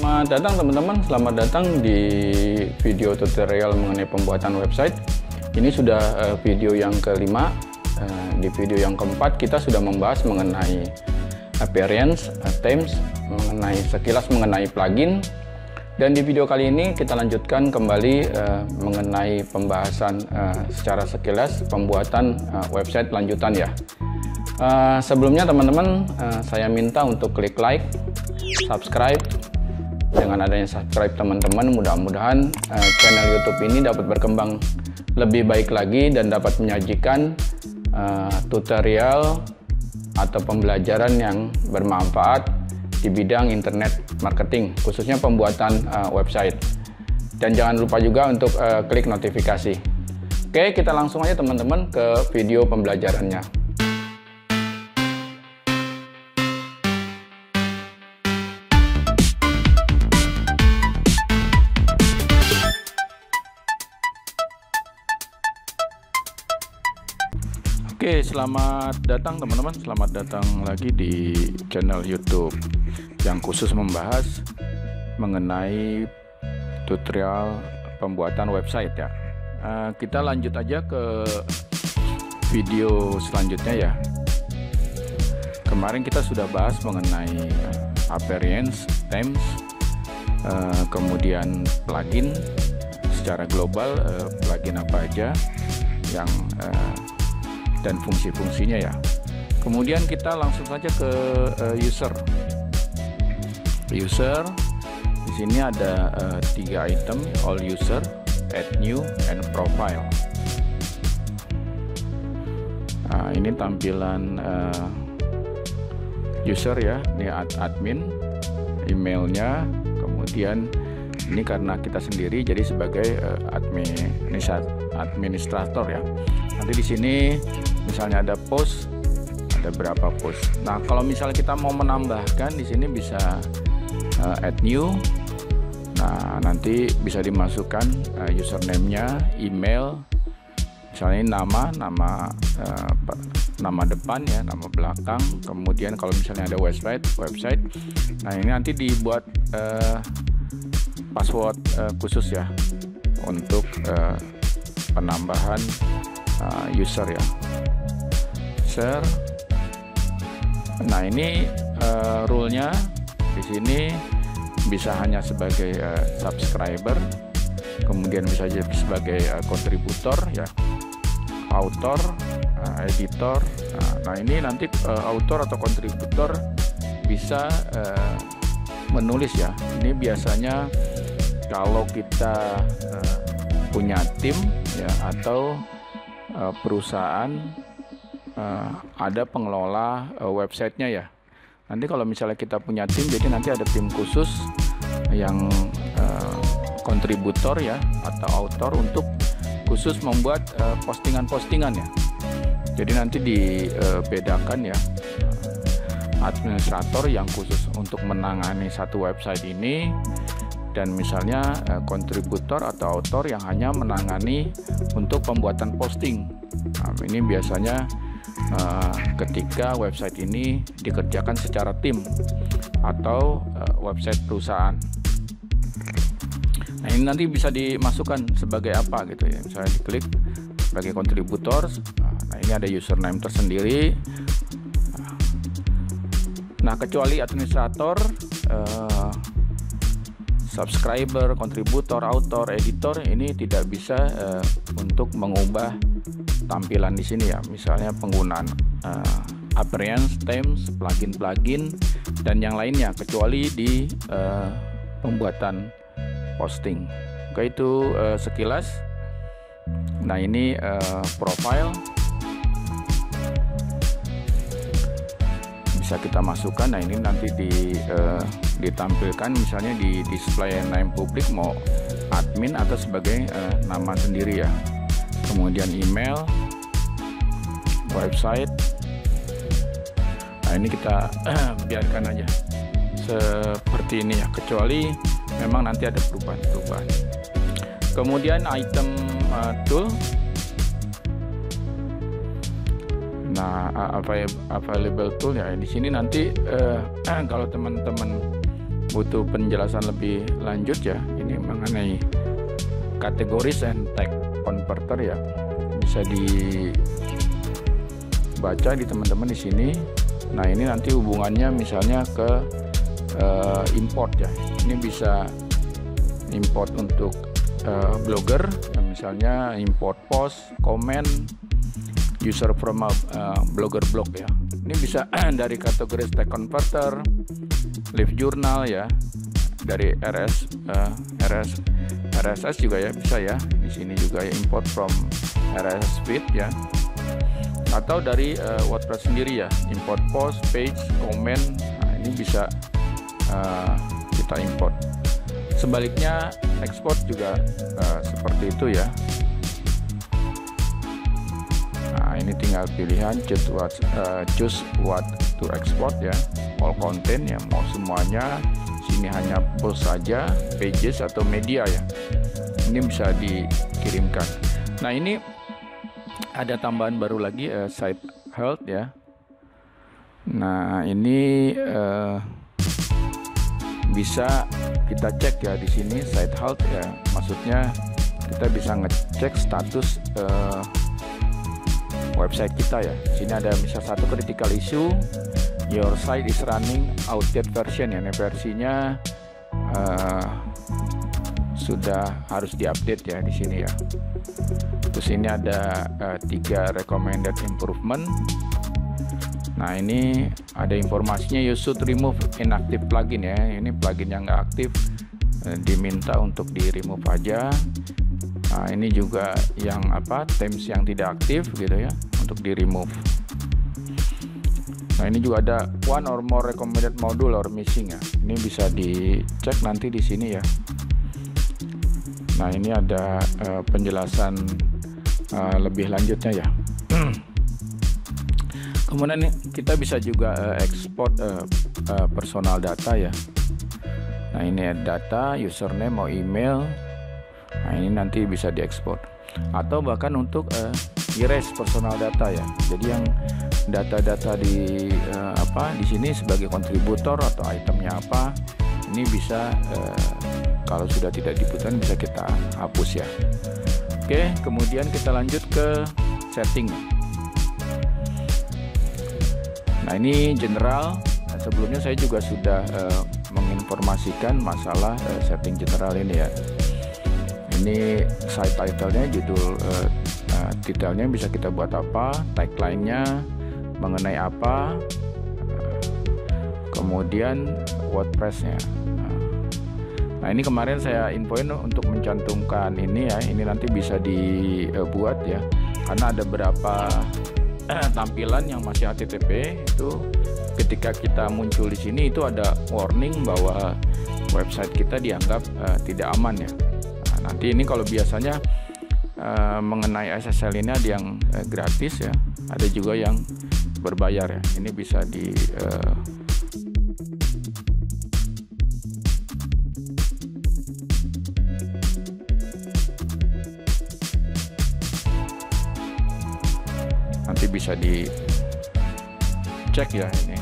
Selamat datang teman-teman, selamat datang di video tutorial mengenai pembuatan website. Ini sudah video yang kelima. Di video yang keempat kita sudah membahas mengenai appearance, themes, sekilas mengenai plugin. Dan di video kali ini kita lanjutkan kembali mengenai pembahasan secara sekilas pembuatan website lanjutan ya. Sebelumnya teman-teman, saya minta untuk klik like, subscribe. Dengan adanya subscribe teman-teman, mudah-mudahan channel YouTube ini dapat berkembang lebih baik lagi dan dapat menyajikan tutorial atau pembelajaran yang bermanfaat di bidang internet marketing, khususnya pembuatan website. Dan jangan lupa juga untuk klik notifikasi. Oke, kita langsung aja teman-teman ke video pembelajarannya. Oke, selamat datang teman-teman, selamat datang lagi di channel YouTube yang khusus membahas mengenai tutorial pembuatan website ya. Kita lanjut aja ke video selanjutnya ya. Kemarin kita sudah bahas mengenai appearance, themes, kemudian plugin secara global, plugin apa aja yang dan fungsi-fungsinya ya. Kemudian kita langsung saja ke user. Di sini ada 3 item: all user, add new, and profile. Nah, ini tampilan user ya. Ini admin, emailnya. Kemudian ini karena kita sendiri jadi sebagai administrator ya. Nanti di sini misalnya ada post, ada berapa post. Nah, kalau misalnya kita mau menambahkan di sini bisa add new. Nah, nanti bisa dimasukkan username-nya, email, misalnya nama depan ya, nama belakang. Kemudian kalau misalnya ada website. Nah, ini nanti dibuat password khusus ya untuk penambahan user ya. Share. Nah, ini rule-nya di sini bisa hanya sebagai subscriber, kemudian bisa jadi sebagai kontributor ya, author, editor. Nah, ini nanti author atau kontributor bisa menulis ya. Ini biasanya kalau kita punya tim ya atau perusahaan ada pengelola websitenya ya. Nanti kalau misalnya kita punya tim, jadi nanti ada tim khusus yang kontributor ya atau author untuk khusus membuat postingan-postingan ya. Jadi nanti dibedakan ya, administrator yang khusus untuk menangani satu website ini, dan misalnya kontributor atau author yang hanya menangani untuk pembuatan posting. Nah, ini biasanya ketika website ini dikerjakan secara tim atau website perusahaan. Nah, ini nanti bisa dimasukkan sebagai apa gitu ya. Misalnya diklik sebagai kontributor. Nah, ini ada username tersendiri. Nah, kecuali administrator, subscriber, kontributor, author, editor, ini tidak bisa untuk mengubah tampilan di sini ya. Misalnya penggunaan appearance, themes, plugin dan yang lainnya, kecuali di pembuatan posting. Oke, itu sekilas. Nah, ini profile bisa kita masukkan. Nah, ini nanti ditampilkan misalnya di display name publik, mau admin atau sebagai nama sendiri ya. Kemudian email, website. Nah, ini kita biarkan aja seperti ini ya, kecuali memang nanti ada perubahan. Kemudian item tool. Nah, available tool ya, di sini nanti kalau teman-teman butuh penjelasan lebih lanjut ya, ini mengenai categories and tag converter ya, bisa dibaca di teman-teman di sini. Nah ini nanti hubungannya misalnya ke import ya, ini bisa import untuk blogger ya, misalnya import post, comment, user from blogger blog ya. Ini bisa dari kategori tag converter, live journal ya, dari RSS juga ya, bisa ya. Di sini juga ya, import from RSS feed ya. Atau dari WordPress sendiri ya, import post, page, comment. Nah, ini bisa kita import. Sebaliknya export juga seperti itu ya. Nah ini tinggal pilihan choose what to export ya, all content ya, mau semuanya. Sini hanya post saja, pages atau media ya, ini bisa dikirimkan. Nah ini ada tambahan baru lagi, site health ya. Nah ini bisa kita cek ya di sini site health ya, maksudnya kita bisa ngecek status website kita ya. Sini ada misal satu critical issue, your site is running outdated version ya, ini versinya sudah harus diupdate ya di sini ya. Terus ini ada 3 recommended improvement. Nah ini ada informasinya, you should remove inactive plugin ya. Ini plugin yang nggak aktif diminta untuk di remove aja. Nah ini juga yang themes yang tidak aktif gitu ya, untuk di remove. Nah ini juga ada one or more recommended module or missing ya. Ini bisa dicek nanti di sini ya. Nah ini ada penjelasan lebih lanjutnya ya. Kemudian kita bisa juga ekspor personal data ya. Nah ini data, username mau email. Nah ini nanti bisa diekspor. Atau bahkan untuk erase personal data ya. Jadi yang data-data di sini sebagai kontributor atau itemnya apa, ini bisa kalau sudah tidak dibutuhkan bisa kita hapus ya. Oke, kemudian kita lanjut ke setting. Nah ini general. Nah, sebelumnya saya juga sudah menginformasikan masalah setting general ini ya. Ini site title-nya, judul titelnya bisa kita buat apa, tagline-nya mengenai apa, kemudian WordPress-nya. Nah ini kemarin saya infoin untuk mencantumkan ini ya, ini nanti bisa dibuat ya, karena ada beberapa tampilan yang masih HTTP itu ketika kita muncul di sini itu ada warning bahwa website kita dianggap tidak aman ya. Nah, nanti ini kalau biasanya mengenai SSL ini ada yang gratis ya, ada juga yang berbayar ya. Ini bisa di nanti bisa dicek ya ini.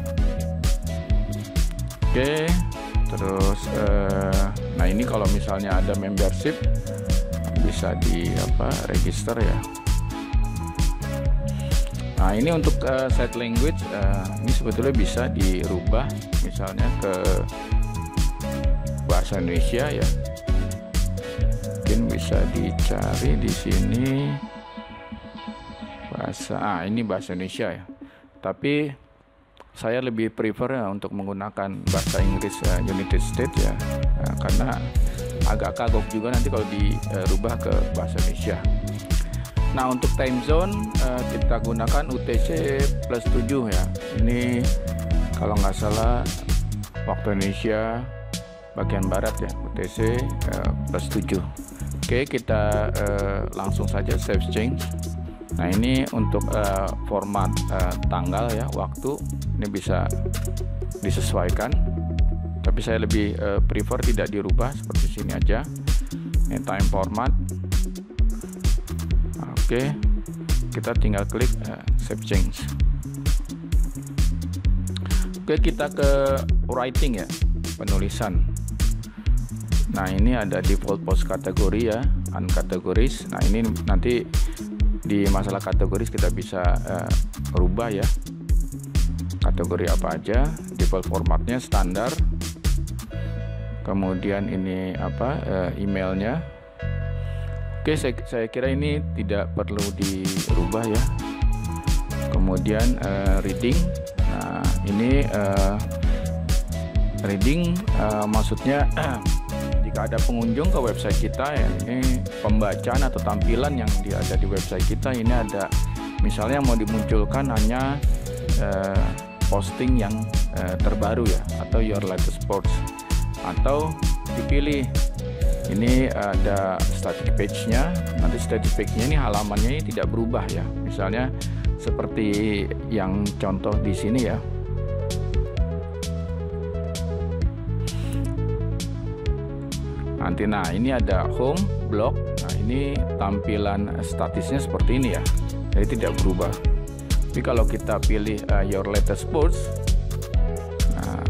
Oke, terus nah ini kalau misalnya ada membership bisa di register ya. Nah ini untuk set language ini sebetulnya bisa dirubah misalnya ke bahasa Indonesia ya. Mungkin bisa dicari di sini bahasa ini bahasa Indonesia ya. Tapi saya lebih prefer ya untuk menggunakan bahasa Inggris United States ya, karena agak kagok juga nanti kalau dirubah ke bahasa Indonesia. Nah untuk time zone kita gunakan UTC +7 ya. Ini kalau nggak salah waktu Indonesia bagian barat ya, UTC +7. Oke, kita langsung saja save change. Nah ini untuk format tanggal ya, waktu ini bisa disesuaikan, tapi saya lebih prefer tidak dirubah, seperti sini aja. Ini time format. Oke, kita tinggal klik save change. Oke, kita ke writing ya. penulisan. Nah, ini ada default post kategori ya, uncategories. Nah, ini nanti di masalah kategoris kita bisa rubah ya, kategori apa aja. Default formatnya standar. Kemudian ini apa, emailnya. Oke, saya kira ini tidak perlu dirubah ya. Kemudian reading. Nah, ini reading maksudnya jika ada pengunjung ke website kita ya, ini pembacaan atau tampilan yang ada di website kita ini ada misalnya mau dimunculkan hanya posting yang terbaru ya, atau your latest post, atau dipilih ini ada static page-nya. Nanti static page-nya ini halamannya ini tidak berubah ya, misalnya seperti yang contoh di sini ya. Nanti nah ini ada home, blog. Nah, ini tampilan statisnya seperti ini ya, jadi tidak berubah. Tapi kalau kita pilih your latest post, nah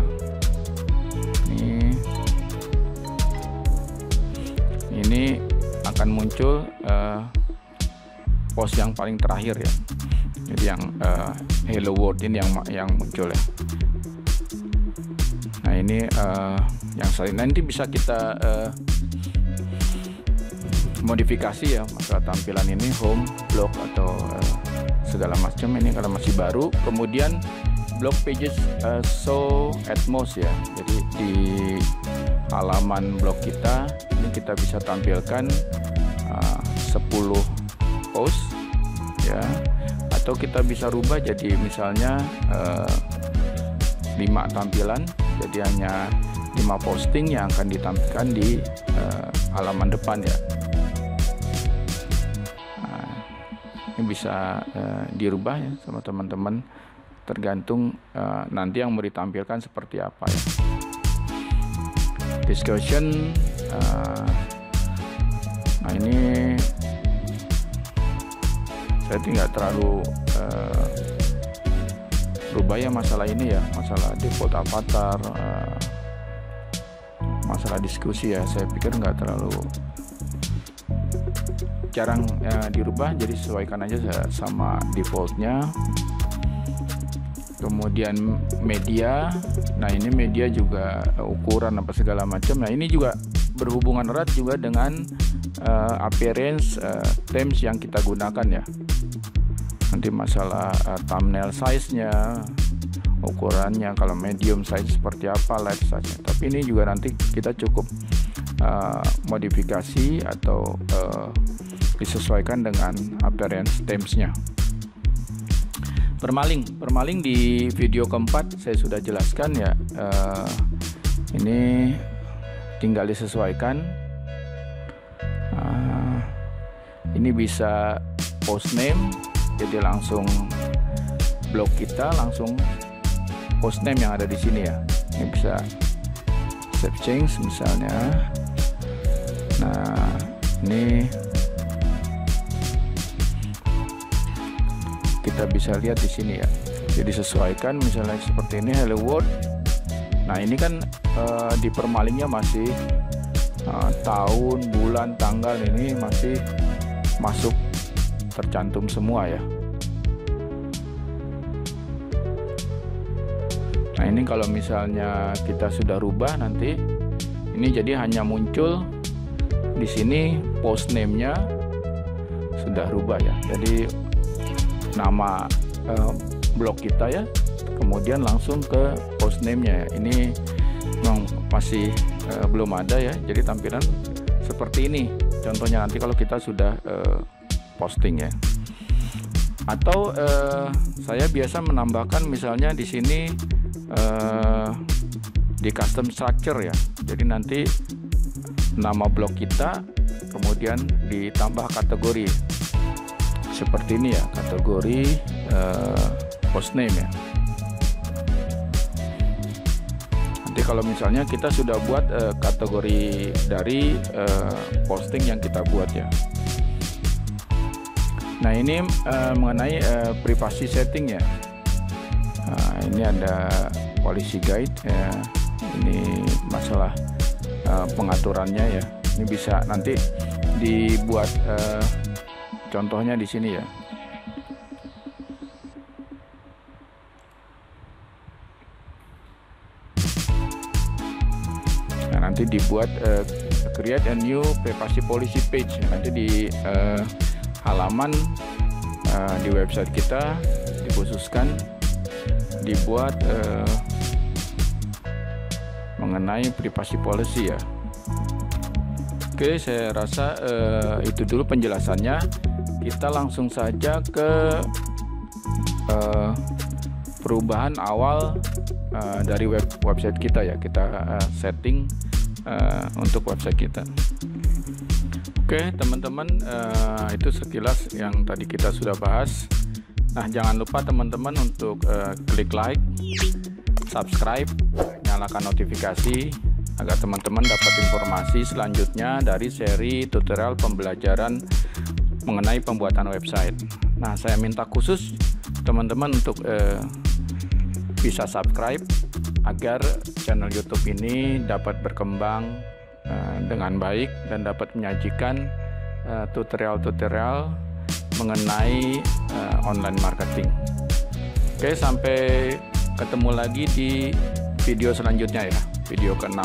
ini akan muncul post yang paling terakhir ya. Jadi yang hello world ini yang muncul ya. Nah, ini yang selain nanti bisa kita modifikasi ya masalah tampilan ini, home, blog atau segala macam. Ini kalau masih baru. Kemudian blog pages show at most ya. Jadi di halaman blog kita ini kita bisa tampilkan 10 post ya, atau kita bisa rubah jadi misalnya 5 tampilan, jadi hanya 5 posting yang akan ditampilkan di halaman depan ya. Nah, ini bisa dirubah ya sama teman-teman, tergantung nanti yang mau ditampilkan seperti apa ya. Discussion, nah ini saya tidak terlalu rubah ya masalah ini ya, masalah default avatar, masalah diskusi ya, saya pikir nggak terlalu jarang dirubah, jadi sesuaikan aja sama defaultnya. Kemudian media, nah ini media juga ukuran apa segala macam. Nah, ini juga berhubungan erat juga dengan appearance themes yang kita gunakan ya. Nanti masalah thumbnail size-nya, ukurannya, kalau medium size seperti apa, large size-nya. Tapi ini juga nanti kita cukup modifikasi atau disesuaikan dengan appearance themes-nya. Permaling di video keempat saya sudah jelaskan ya. Ini tinggal disesuaikan. Ini bisa post name, jadi langsung blog kita langsung post name yang ada di sini ya. Ini bisa save change misalnya. Nah, ini kita bisa lihat di sini ya. Jadi sesuaikan misalnya seperti ini, hello world. Nah, ini kan di permalingnya masih tahun, bulan, tanggal ini masih masuk tercantum semua ya. Nah, ini kalau misalnya kita sudah rubah nanti ini jadi hanya muncul di sini post name-nya sudah rubah ya. Jadi nama blog kita ya, kemudian langsung ke post name-nya ya. Ini memang masih belum ada ya, jadi tampilan seperti ini contohnya nanti kalau kita sudah posting ya. Atau saya biasa menambahkan misalnya di sini di custom structure ya, jadi nanti nama blog kita kemudian ditambah kategori seperti ini ya, kategori post name ya. Nanti kalau misalnya kita sudah buat kategori dari posting yang kita buat ya. Nah, ini mengenai privasi setting ya. Nah, ini ada policy guide ya. Ini masalah pengaturannya ya. Ini bisa nanti dibuat contohnya di sini ya. Nah, nanti dibuat create a new privacy policy page. Nanti di halaman di website kita dikhususkan dibuat mengenai privacy policy ya. Oke, saya rasa itu dulu penjelasannya. Kita langsung saja ke perubahan awal dari website kita ya. Kita setting untuk website kita. Oke teman-teman, itu sekilas yang tadi kita sudah bahas. Nah, jangan lupa teman-teman untuk klik like, subscribe, nyalakan notifikasi agar teman-teman dapat informasi selanjutnya dari seri tutorial pembelajaran mengenai pembuatan website. Nah, saya minta khusus teman-teman untuk bisa subscribe agar channel YouTube ini dapat berkembang dengan baik dan dapat menyajikan tutorial-tutorial mengenai online marketing. Oke, sampai ketemu lagi di video selanjutnya ya, video ke-6.